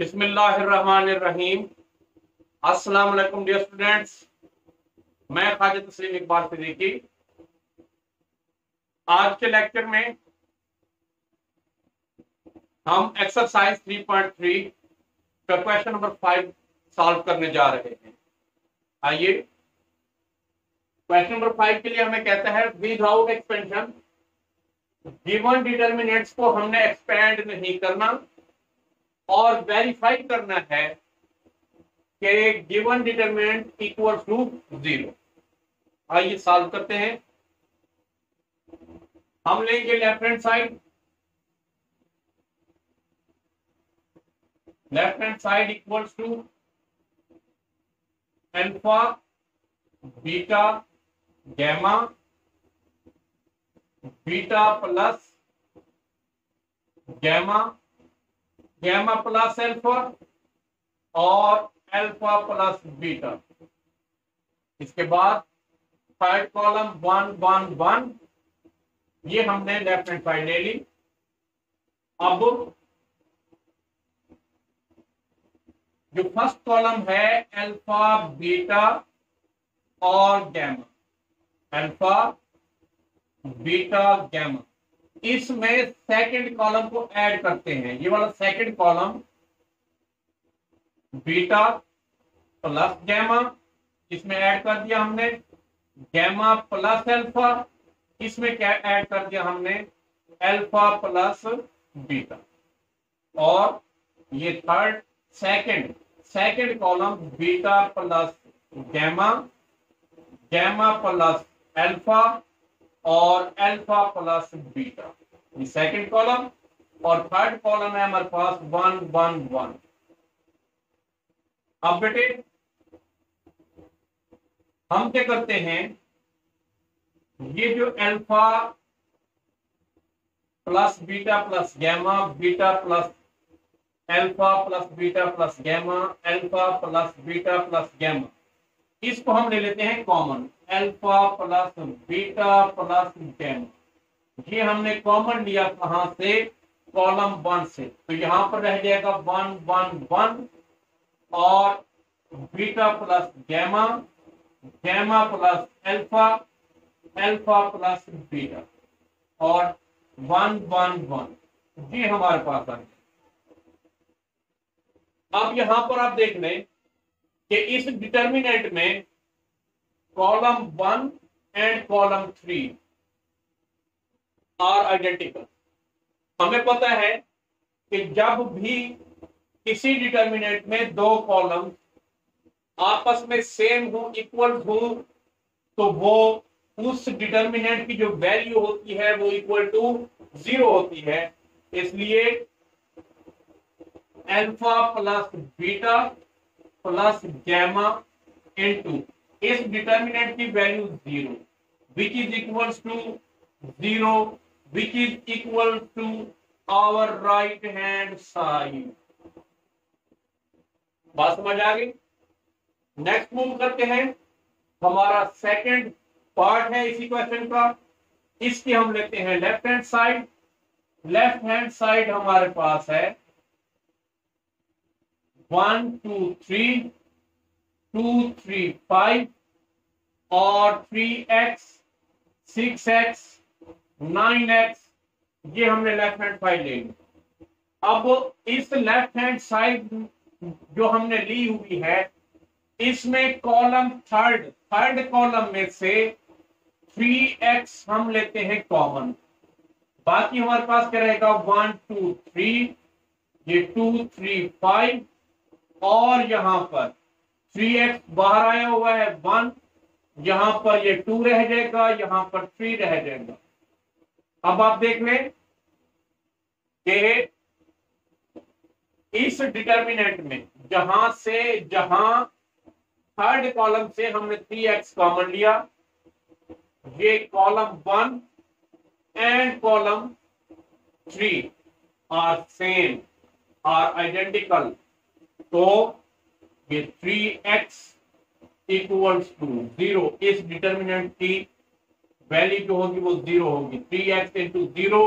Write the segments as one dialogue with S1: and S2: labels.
S1: बिस्मिल्लाहिर्रहमानिर्रहीम। अस्सलाम वालेकुम डियर स्टूडेंट्स, मैं खालिद तस्लीम इकबाल सिद्दीकी। आज के लेक्चर में हम एक्सरसाइज 3.3 का क्वेश्चन नंबर 5 सॉल्व करने जा रहे हैं। आइए, क्वेश्चन नंबर 5 के लिए हमें कहता है विदाउट एक्सपेंशन गिवन डिटर्मिनेंट्स को हमने एक्सपेंड नहीं करना और वेरीफाई करना है कि गिवन डिटर्मिनेंट इक्वल टू 0। आइए सॉल्व करते हैं। हम लेंगे left hand side equals to alpha beta gamma, beta plus gamma, gamma plus alpha और अल्फा प्लस बीटा। इसके बाद थर्ड कॉलम 1 1 1, ये हमने लेफ्ट हैंड साइड ले ली। अब जो फर्स्ट कॉलम है अल्फा बीटा और गैमा, अल्फा बीटा गैमा, इसमें सेकंड कॉलम को ऐड करते हैं। ये वाला second column beta plus gamma, इसमें ऐड कर दिया हमने गैमा प्लस अल्फा, इसमें क्या ऐड कर दिया हमने अल्फा प्लस बीटा। और ये third second column beta plus gamma, gamma plus alpha और अल्फा प्लस बीटा, ये सेकंड कॉलम। और थर्ड कॉलम है हमारे पास 1 1 1। अब बेटे हम क्या करते हैं, ये जो alpha plus beta plus gamma, beta plus alpha plus beta plus gamma, alpha plus beta plus gamma, इसको हम ले लेते हैं common, alpha plus beta plus gamma. ये हमने कॉमन लिया कहां से, कॉलम 1 से, तो यहां पर रह जाएगा 1 1 1 और beta plus gamma, gamma plus alpha, alpha plus beta और 1 1 1, ये हमारे पास आ गया। अब यहां पर आप देख लें कि इस डिटर्मिनेंट में column 1 and column 3 are identical. हमें पता है कि जब भी किसी डिटर्मिनेंट में दो कॉलम आपस में सेम हो, इक्वल हो, तो वो उस डिटर्मिनेंट की जो वैल्यू होती है वो इक्वल टू 0 होती है। इसलिए alpha plus beta plus gamma into इस डिटर्मिनेंट की value 0 which is equal to 0 which is equal to our right hand side. बात समझ आ गई। नेक्स्ट मूव करते हैं। हमारा सेकंड पार्ट है इसी क्वेश्चन का, इसकी हम लेते हैं left hand side. Left hand side हमारे पास है 1 2 3 2 3 5 और 3x 6x 9x, ये हमने लेफ्ट हैंड साइड ले ली। अब इस लेफ्ट हैंड साइड जो हमने ली हुई है, इसमें कॉलम थर्ड कॉलम में से 3x हम लेते हैं कॉमन। बाकी हमारे पास क्या रहेगा 1 2 3, ये 2 3 5 और यहां पर 3x बाहर आया हुआ है 1, यहां पर ये 2 रह जाएगा, यहां पर 3 रह जाएगा। अब आप देख लें कि इस डिटर्मिनेंट में जहां थर्ड कॉलम से हमने 3x कॉमन लिया, ये column 1 and column 3 are same, are identical, तो ये 3x इक्वल्स टू 0, इस डिटर्मिनेंट की वैल्यू जो होगी वो 0 होगी। 3x into 0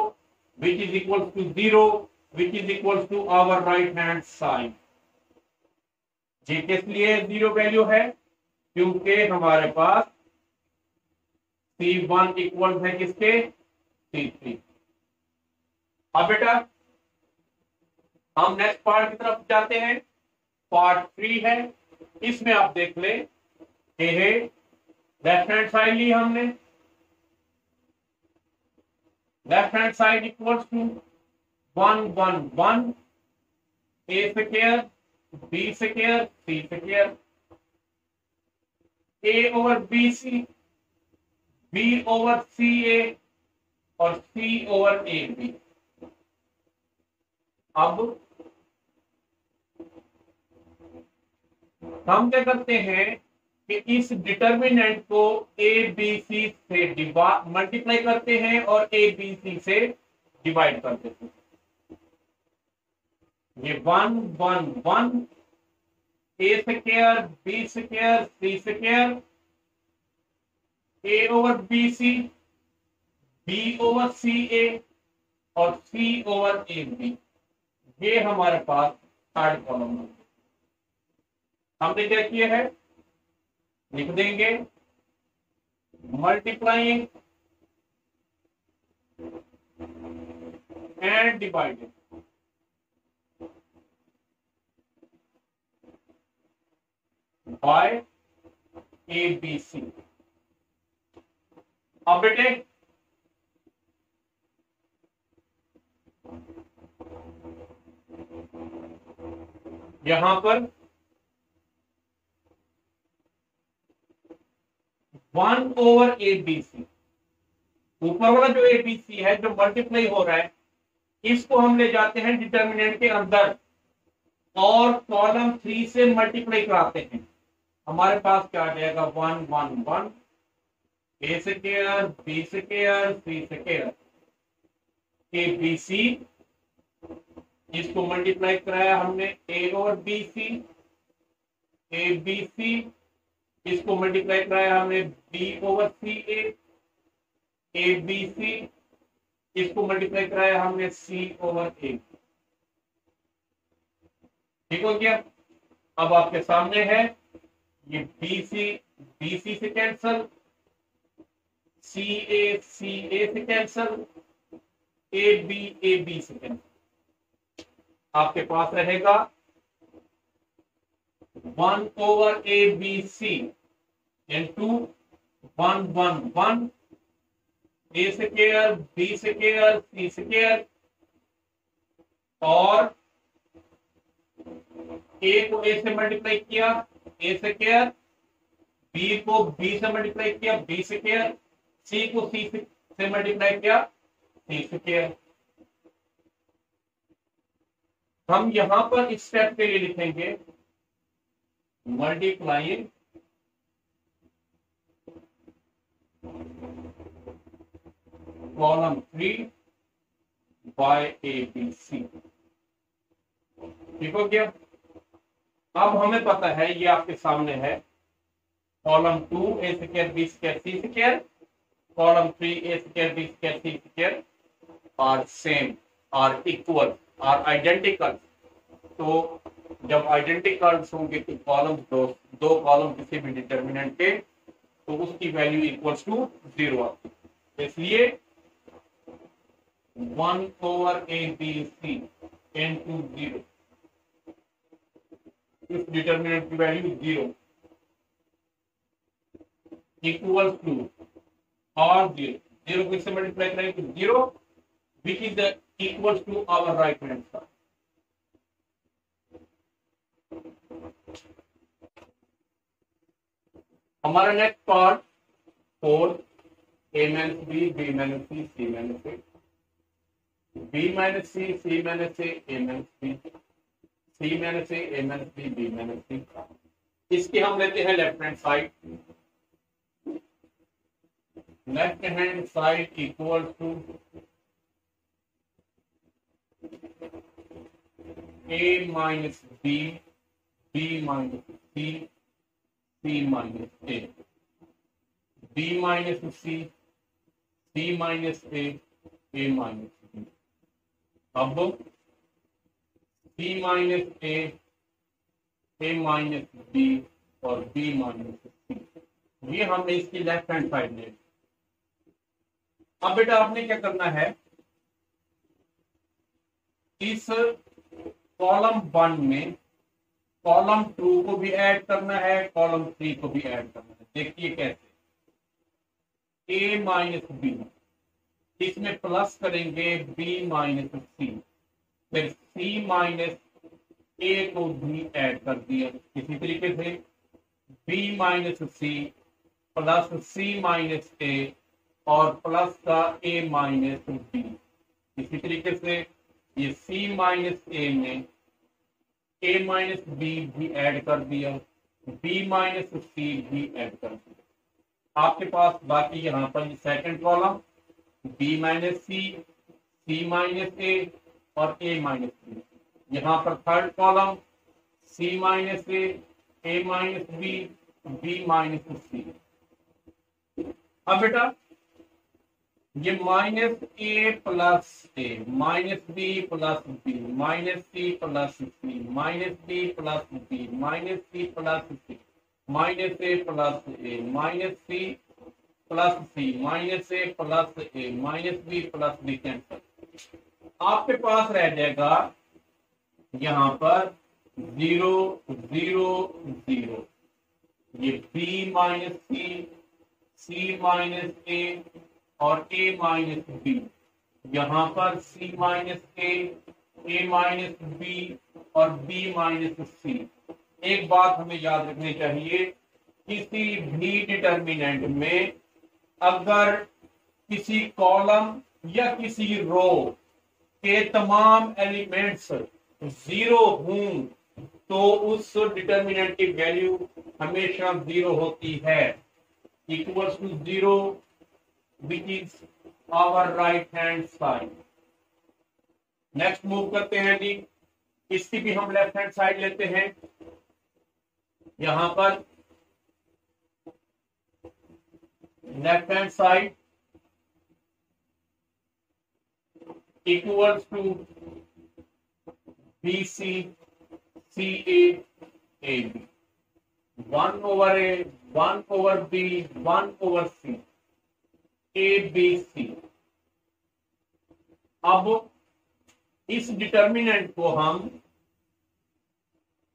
S1: which is equal to 0 which is equal to our right hand side. जी किस लिए 0 वैल्यू है? क्योंकि हमारे पास C1 इक्वल है किसके? C3। अब बेटा हम नेक्स्ट पार्ट की तरफ जाते हैं। पार्ट 3 है। इसमें आप देख ले लेफ्ट हैंड साइड ली हमने। Left hand side equals to 1 1 1 a square b square c square a over b c, b over C a और c ओवर ए बी। अब हम क्या करते हैं कि इस डिटर्मिनेंट को ए बी सी से मल्टीप्लाई करते हैं और ए बी सी से डिवाइड कर देते हैं। ये 1 1 1 ए square B square C square a over b c, b over C a और सी ओवर ए बी। ये हमारे पास थर्ड कॉलम है। हमने क्या किया है, लिख देंगे multiplying and dividing by A B C. अब बेटे यहां पर 1 ओवर ए बी सी, ऊपर वाला जो ए बी सी है जो मल्टीप्लाई हो रहा है, इसको हम ले जाते हैं डिटर्मिनेंट के अंदर और कॉलम 3 से मल्टीप्लाई कराते हैं। हमारे पास क्या आ जाएगा 1 1 1 ए square B square C square a B c. इसको मल्टीप्लाई कराया हमने a over b c A B c. इसको मल्टीप्लाई कराया हमने b over C A B c. इसको मल्टीप्लाई कराया हमने सी ओवर ए। ठीक हो गया। अब आपके सामने है ये बी सी से कैंसल, सी ए से कैंसल, ए बी से कैंसल। आपके पास रहेगा 1 over A B C into 1 1 1 A square B square C square और ए को ए से मल्टीप्लाई किया ए स्क्वायर, बी को बी से मल्टीप्लाई किया बी स्क्वायर, सी को सी से मल्टीप्लाई किया सी स्क्वायर। हम यहां पर इस स्टेप के लिए लिखेंगे multiplying column 3 by A B C. ठीक हो गया। अब हमें पता है ये आपके सामने है column 2 A square B square C square, column 3 A square B square C square are same, are equal, are identical. तो जब आइडेंटिकल्स होंगे तो कॉलम दो कॉलम किसी भी डिटर्मिनेंट के तो उसकी वैल्यू इक्वल्स टू 0 आती है। इसलिए 1 over A B C into 0, इस डिटर्मिनेंट की वैल्यू 0 इक्वल्स टू और 0 किससे मल्टीप्लाई करेंगे 0 which is the equals to our right hand side. हमारा next part 4 a minus b b minus c c minus a b minus c c minus a a minus b c minus a a minus b b minus c। इसके हम लेते हैं left hand side. Left hand side equal to a minus b b minus c c minus a b minus c c minus a minus b। अब c minus a A minus B और B minus C, ये हमने इसकी left hand side ले ली। अब बेटा आपने क्या करना है, इस कॉलम 1 में कॉलम 2 को भी ऐड करना है, कॉलम 3 को भी ऐड करना है। देखिए कैसे, ए माइनस बी, इसमें प्लस करेंगे बी माइनस सी, फिर सी माइनस ए को भी ऐड कर दिया। इसी तरीके से B minus c plus c minus a और प्लस का ए माइनस बी। इसी तरीके से ये सी माइनस ए में ए माइनस बी भी ऐड कर दिया, बी माइनस सी भी ऐड कर दिया। आपके पास बाकी यहाँ पर second column b minus c minus a और ए माइनस बी। यहाँ पर third column c minus a minus b minus c. अब बेटा ये minus a plus a minus b plus b minus c plus c minus b plus b minus c plus c minus a plus a minus c plus c minus a plus a minus b plus b cancel. आपके पास रह जाएगा यहाँ पर 0 0 0, ये B minus c minus a और a minus b, यहाँ पर सी माइनस ए माइनस बी और बी माइनस सी। एक बात हमें याद रखनी चाहिए, किसी भी डिटर्मिनेंट में अगर किसी कॉलम या किसी रो के तमाम एलिमेंट्स 0 हों तो उस डिटर्मिनेंट की वैल्यू हमेशा 0 होती है, equals to 0 which is our right hand side। Next move करते हैं जी, इसकी भी हम लेफ्ट हैंड साइड लेते हैं। यहां पर left hand side equals to B C C A B, 1 over A 1 over B 1 over C A B C. अब इस डिटर्मिनेंट को हम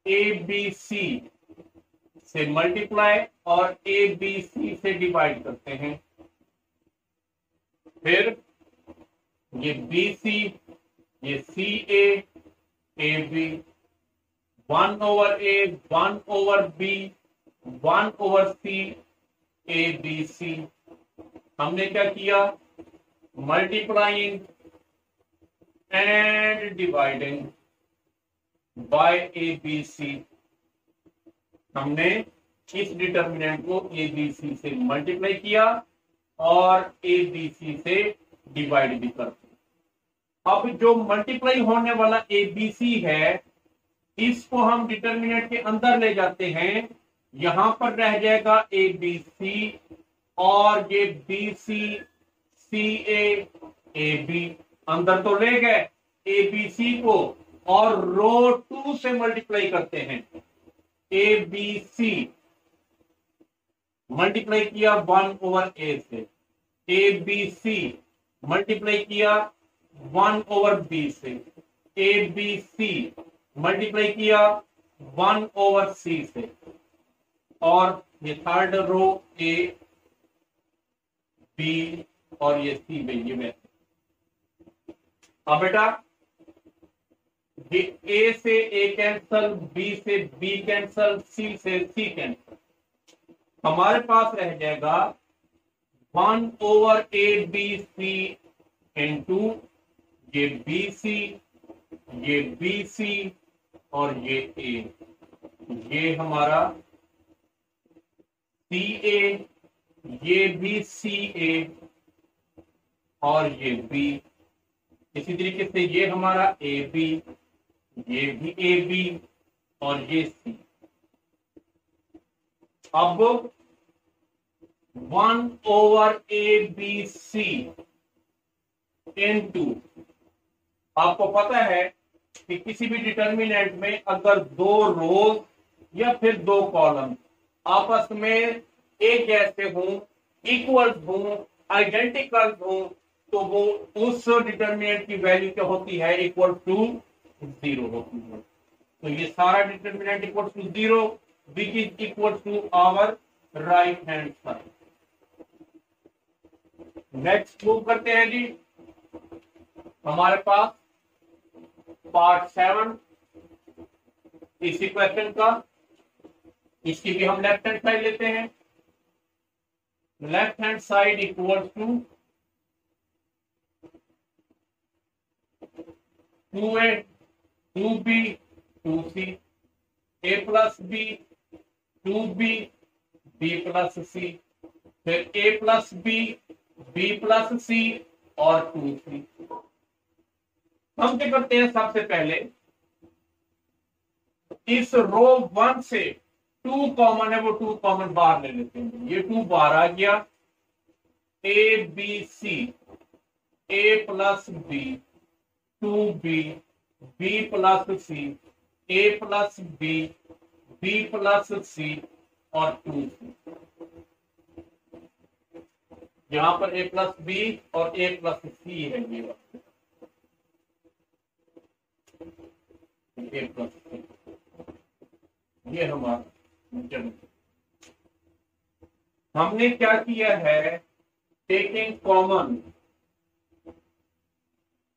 S1: ए बी सी से मल्टीप्लाई और ए बी सी से डिवाइड करते हैं। फिर ये बी सी ये c A B, 1 over A 1 over B 1 over C A B c. हमने क्या किया, multiplying and dividing by A B c. हमने इस डिटर्मिनेंट को ए बी सी से मल्टीप्लाई किया और ए बी सी से डिवाइड भी कर दिया। अब जो मल्टीप्लाई होने वाला ए बी सी है, इसको हम डिटर्मिनेंट के अंदर ले जाते हैं। यहां पर रह जाएगा ए बी सी और ये B C C A B अंदर तो ले गए ए बी सी को, और रो 2 से मल्टीप्लाई करते हैं। ए बी सी मल्टीप्लाई किया 1 ओवर ए से, ए बी सी मल्टीप्लाई किया 1 ओवर बी से, ए बी सी मल्टीप्लाई किया 1 ओवर सी से, और ये थर्ड रो ए बी और ये सी में ये वैसे। अब बेटा ये ए से ए कैंसल, बी से बी कैंसल, सी से सी कैंसल, हमारे पास रह जाएगा 1 over A B C into ये बी सी और ये ए, ये हमारा सी ए, ये भी सी ए और ये बी। इसी तरीके से ये हमारा ए बी, ये भी ए बी और ये सी। अब 1 over A B C into, आपको पता है कि किसी भी डिटर्मिनेंट में अगर 2 रोज या फिर दो कॉलम आपस में एक जैसे हों, इक्वल हों, आइडेंटिकल हों, तो वो उस डिटर्मिनेंट की वैल्यू क्या होती है, इक्वल टू 0 होती है। तो ये सारा determinant equal to 0 which is equal to our right hand side. Next move करते हैं जी, हमारे पास पार्ट 7 इसी क्वेश्चन का। इसकी भी हम लेफ्ट हैंड साइड लेते हैं। Left hand side equal to 2a 2b 2c a plus b 2b b plus c, फिर a plus b b plus c और 2c। हम क्या करते हैं, सबसे पहले इस रो 1 से 2 कॉमन है, वो 2 कॉमन बाहर ले लेते हैं। ये 2 बाहर आ गया, a B c a plus b 2b b plus c a plus b b plus c और 2c। यहां पर a प्लस बी और a प्लस सी है, ये a प्लस सी, ये हमारा। हमने क्या किया है, taking common,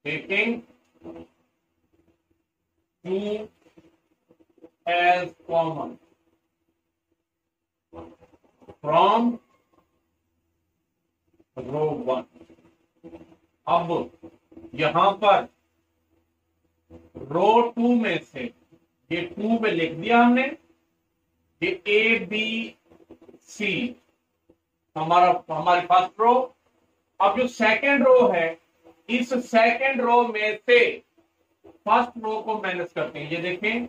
S1: taking 2 as common from row 1। अब यहां पर रो 2 में से ये 2 में लिख दिया हमने, ये ए बी सी हमारी फर्स्ट रो। अब जो सेकंड रो है, इस सेकंड रो में से फर्स्ट रो को माइनस करते हैं। ये देखें,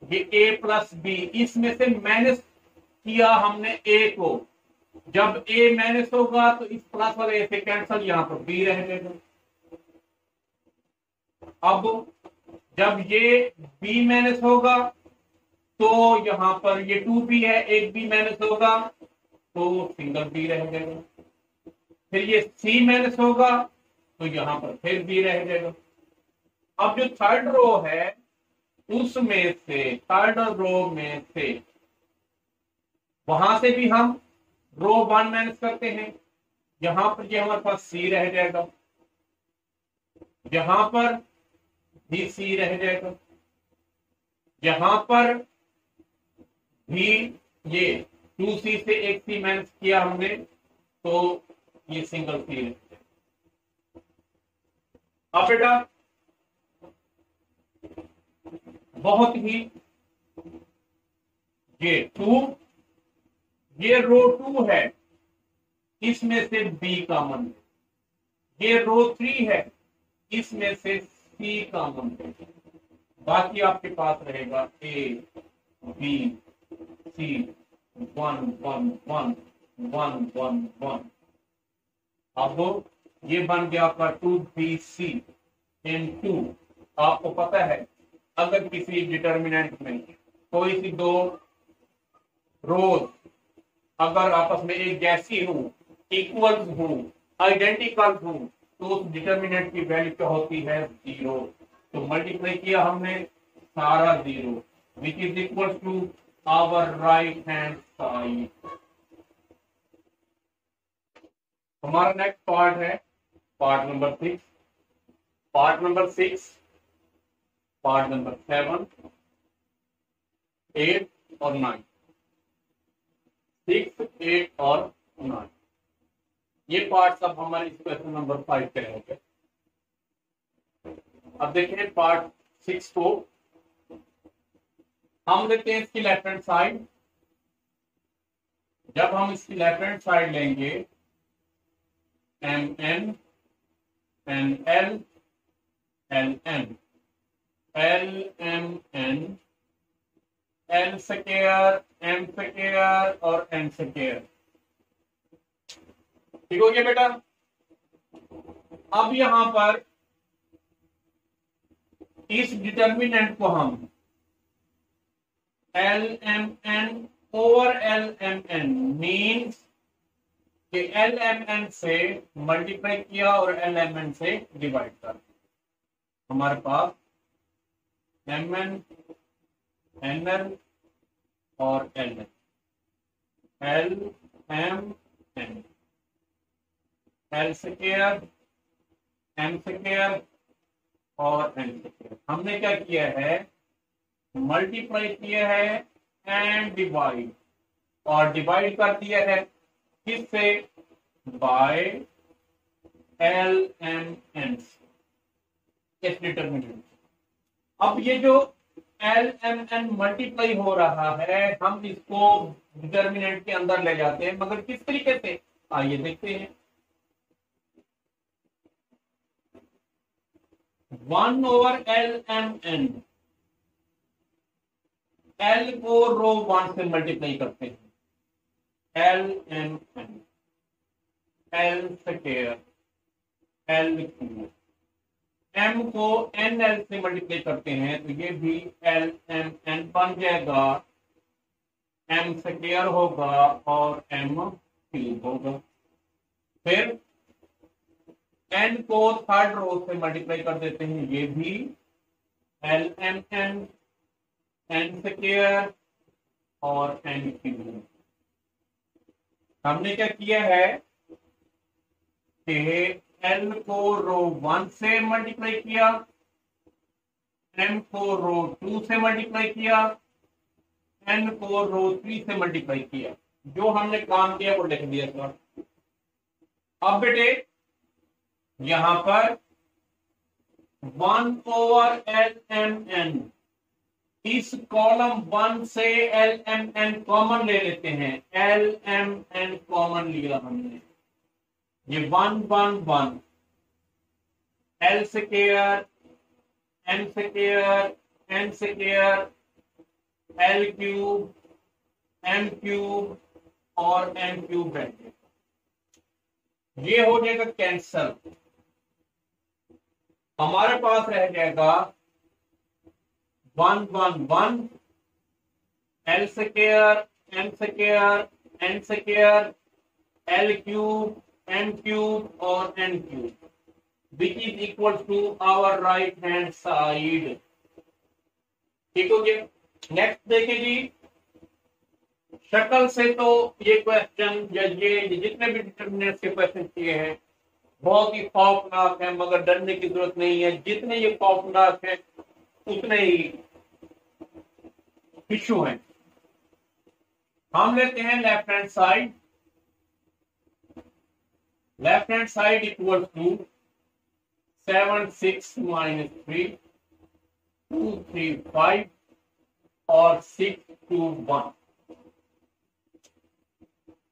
S1: ये a प्लस बी, इसमें से माइनस किया हमने a को। जब a माइनस होगा तो इस प्लस वाले a से कैंसल, यहां पर b रह जाएगा। अब जब ये b माइनस होगा तो यहां पर ये 2b है, एक b माइनस होगा तो सिंगल b रह जाएगा। फिर ये c माइनस होगा तो यहां पर फिर b रह जाएगा। अब जो थर्ड रो है, उसमें से थर्ड रो में से वहां से भी हम रो 1 माइनस करते हैं। यहां पर ये हमारे पास c रह जाएगा, यहां पर भी c रह जाएगा, यहां पर भी ये 2c से एक c माइनस किया हमने तो ये सिंगल c रह जाएगा। अब बेटा बहुत ही, ये 2, ये रो 2 है, इसमें से b कॉमन है। ये रो 3 है, इसमें से c कॉमन है। बाकी आपके पास रहेगा a b c 1 1 1 1 1 1। अब ये बन गया आपका 2bc इन 2। आपको पता है, अगर किसी डिटर्मिनेंट में कोई सी दो रोज अगर आपस में एक जैसी हो, इक्वल हो, आइडेंटिकल हो, तो उस डिटर्मिनेंट की वैल्यू क्या होती है, 0। तो मल्टीप्लाई किया हमने सारा 0 which is equal to our right hand side. हमारा नेक्स्ट पार्ट है part number 6। Part number 6, part number 7, 8 और 9, 6, 8 और 9। ये पार्ट सब हमारे इस क्वेश्चन नंबर 5 के रहेंगे। अब देखिए पार्ट 6 को हम लेते हैं इसकी लेफ्ट हैंड साइड। जब हम इसकी लेफ्ट हैंड साइड लेंगे, M N N L L N L M N L square M square और एन स्क्वायर। ठीक हो गया बेटा। अब यहां पर इस डिटर्मिनेंट को हम L M N over L M N means कि एल एम एन से मल्टीप्लाई किया और एल एम एन से डिवाइड कर दिया। हमारे पास एम एन एन एल और L L M N L square M square और एन स्क्वायर। हमने क्या किया है, मल्टीप्लाई किया है एंड डिवाइड, और डिवाइड कर दिया है किससे, बाय एल एम एन, इस डिटर्मिनेंट। अब ये जो एल एम एन मल्टीप्लाई हो रहा है, हम इसको डिटर्मिनेंट के अंदर ले जाते हैं, मगर किस तरीके से, आइए देखते हैं। 1 over L M N, L को रो 1 से मल्टीप्लाई करते हैं, L M N, L square L cube, M को एन एल से मल्टीप्लाई करते हैं तो ये भी एल एम एन बन जाएगा, एम स्क्वायर होगा और एम क्यूब होगा। फिर एन को थर्ड रो से मल्टीप्लाई कर देते हैं, ये भी L M N, N square और एन क्यूब। हमने क्या किया है कि एल को रो 1 से मल्टीप्लाई किया, एम को रो 2 से मल्टीप्लाई किया, एन को रो 3 से मल्टीप्लाई किया। जो हमने काम किया वो लिख दिया था। अब बेटे यहां पर 1 ओवर एल एम एन, इस कॉलम 1 से एल एम एन कॉमन ले लेते हैं, एल एम एन कॉमन लिया हमने, ये 1 1 1, L square M square N square L cube M cube और एम क्यूब रह जाएगा, ये हो जाएगा कैंसल। हमारे पास रह जाएगा 1 1 1, L square M square N square L cube M cube और N cube, which is equal to our right hand side. ठीक हो गया। नेक्स्ट देखिए जी, शक्ल से तो ये क्वेश्चन या ये जितने भी डिटर्मिनेंट्स के क्वेश्चन किए हैं बहुत ही खौफनाक है, मगर डरने की जरूरत नहीं है। जितने ये खौफनाक है उतने ही इशू है। हम लेते हैं left hand side, left hand side equal to 7 6 minus 3 2 3 5 और 6 2 1।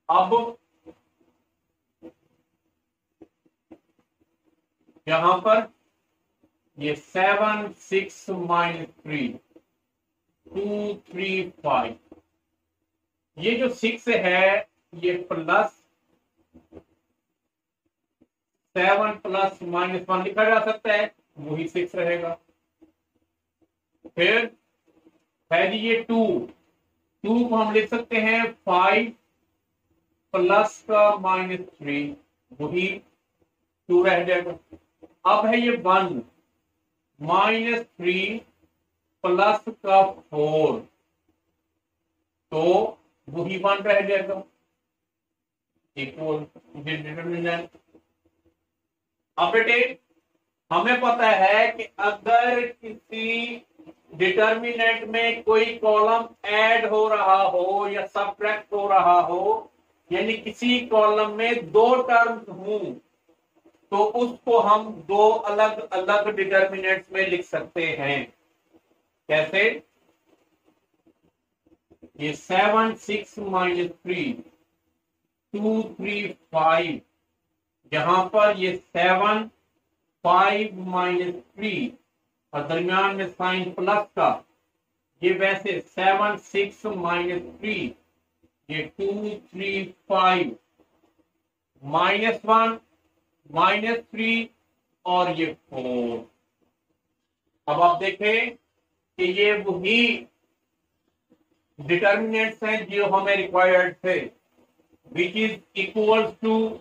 S1: अब यहां पर ये 7 6 माइनस 3 2 3 5, ये जो 6 है ये प्लस 7 प्लस माइनस 1 लिखा जा सकता है, वही 6 रहेगा। फिर है जी ये 2 को हम लिख सकते हैं 5 प्लस का माइनस 3, वही 2 रह जाएगा। अब है ये 1 माइनस 3 प्लस का 4, तो वही 1 रह जाएगा, इक्वल डिटर्मिनेंट। अब बेटे हमें पता है कि अगर किसी डिटर्मिनेंट में कोई कॉलम ऐड हो रहा हो या सबट्रैक्ट हो रहा हो, यानी किसी कॉलम में 2 टर्म्स हों, तो उसको हम 2 अलग अलग डिटर्मिनेंट्स में लिख सकते हैं। कैसे? ये 7 6 माइनस 3 2 3 5, यहां पर ये 7 5 माइनस 3 और दरमियान में साइन प्लस का, ये वैसे 7 6 माइनस 3, ये 2 3 5 माइनस 1 माइनस 3 और ये 4। अब आप देखें कि ये वही डिटर्मिनेंट्स हैं जो हमें रिक्वायर्ड थे, which is equals to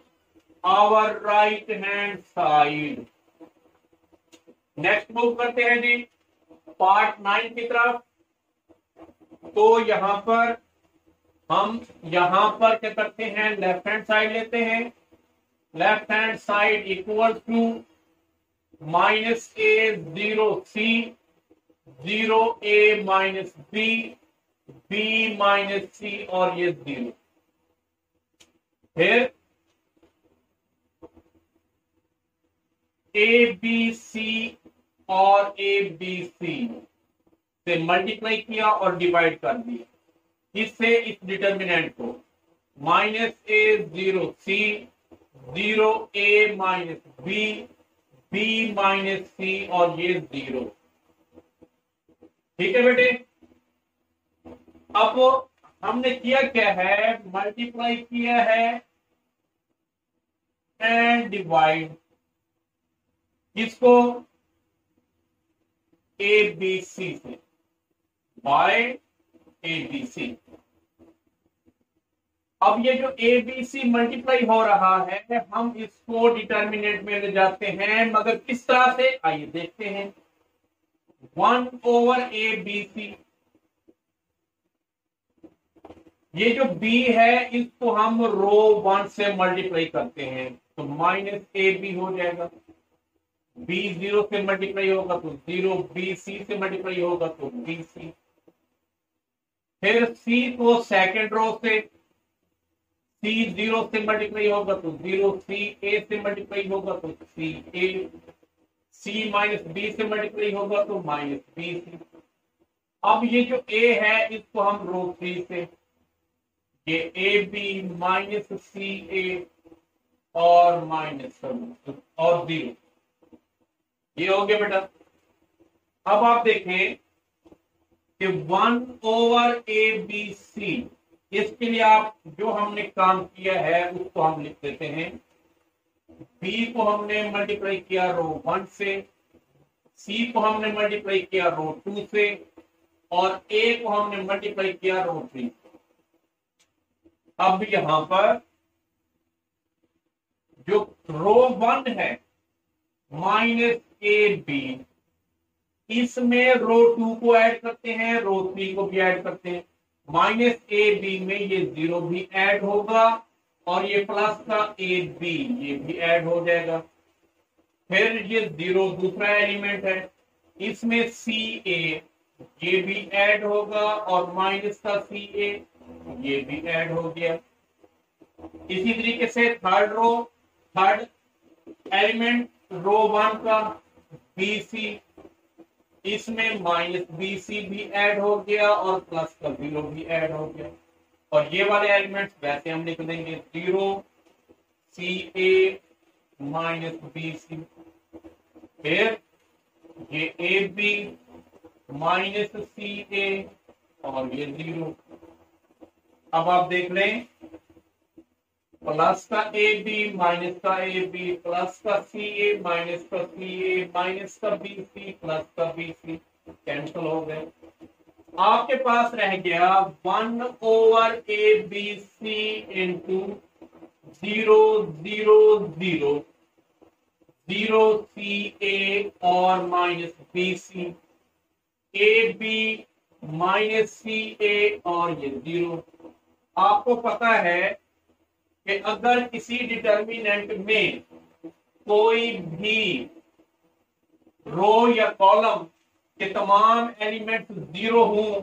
S1: our right hand side. Next move करते हैं जी पार्ट 9 की तरफ। तो यहां पर हम क्या करते हैं, लेफ्ट हैंड साइड लेते हैं। Left hand side equal to -a0c 0a minus b minus c और ये 0। फिर ABC और ABC से मल्टीप्लाई किया और डिवाइड कर दिया, इससे इस डिटर्मिनेंट को -a0c 0a minus b minus c और ये 0। ठीक है बेटे। अब हमने किया क्या है, मल्टीप्लाई किया है एंड डिवाइड किसको, ABC से बाय ABC। अब ये जो ABC मल्टीप्लाई हो रहा है, हम इसको डिटर्मिनेंट में ले जाते हैं, मगर किस तरह से, आइए देखते हैं। 1/ABC, ये जो B है इसको हम रो 1 से मल्टीप्लाई करते हैं, तो -AB हो जाएगा। B 0 से मल्टीप्लाई होगा तो 0, BC से मल्टीप्लाई होगा तो BC। फिर C को सेकंड रो से, C 0 से मल्टीप्लाई होगा तो 0, C A से मल्टीप्लाई होगा तो CA, C माइनस B से मल्टीप्लाई होगा तो -BC। अब ये जो A है इसको हम रो 3 से, ये AB माइनस CA और माइनस और 0, ये हो गया बेटा। अब आप देखें कि 1/ABC, इसके लिए आप जो हमने काम किया है उसको हम लिख देते हैं। B को हमने मल्टीप्लाई किया रो 1 से, C को हमने मल्टीप्लाई किया रो 2 से और A को हमने मल्टीप्लाई किया रो 3 से। अब यहां पर जो रो 1 है -AB, इसमें रो 2 को ऐड करते हैं, रो 3 को भी ऐड करते हैं। -AB में ये 0 भी ऐड होगा और ये प्लस का AB ये भी ऐड हो जाएगा। फिर ये 0 दूसरा एलिमेंट है, इसमें CA ये भी ऐड होगा और माइनस का CA ये भी ऐड हो गया। इसी तरीके से थर्ड एलिमेंट रो 1 का BC, इसमें -BC भी ऐड हो गया और प्लस का 0 भी ऐड हो गया। और ये वाले एलिमेंट्स वैसे हम लिख देंगे 0 CA माइनस BC। फिर ये AB माइनस CA और ये 0। अब आप देख लें, प्लस का AB माइनस का AB प्लस का CA माइनस का CA माइनस का BC प्लस का BC कैंसिल हो गए। आपके पास रह गया 1/ABC इंटू 0 0 0 0 CA और minus BC, AB minus CA और ये 0। आपको पता है कि अगर किसी डिटर्मिनेंट में कोई भी रो या कॉलम के तमाम एलिमेंट्स 0 हों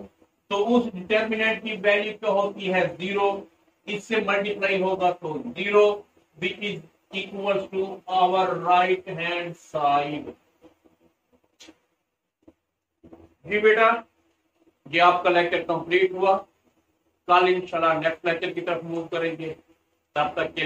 S1: तो उस डिटर्मिनेंट की वैल्यू क्या होती है, 0। इससे मल्टीप्लाई होगा तो 0, which is equal to our right hand side. जी बेटा, ये आपका लेक्चर कंप्लीट हुआ। कल इंशाल्लाह नेक्स्ट लेक्चर की तरफ मूव करेंगे। तब तक के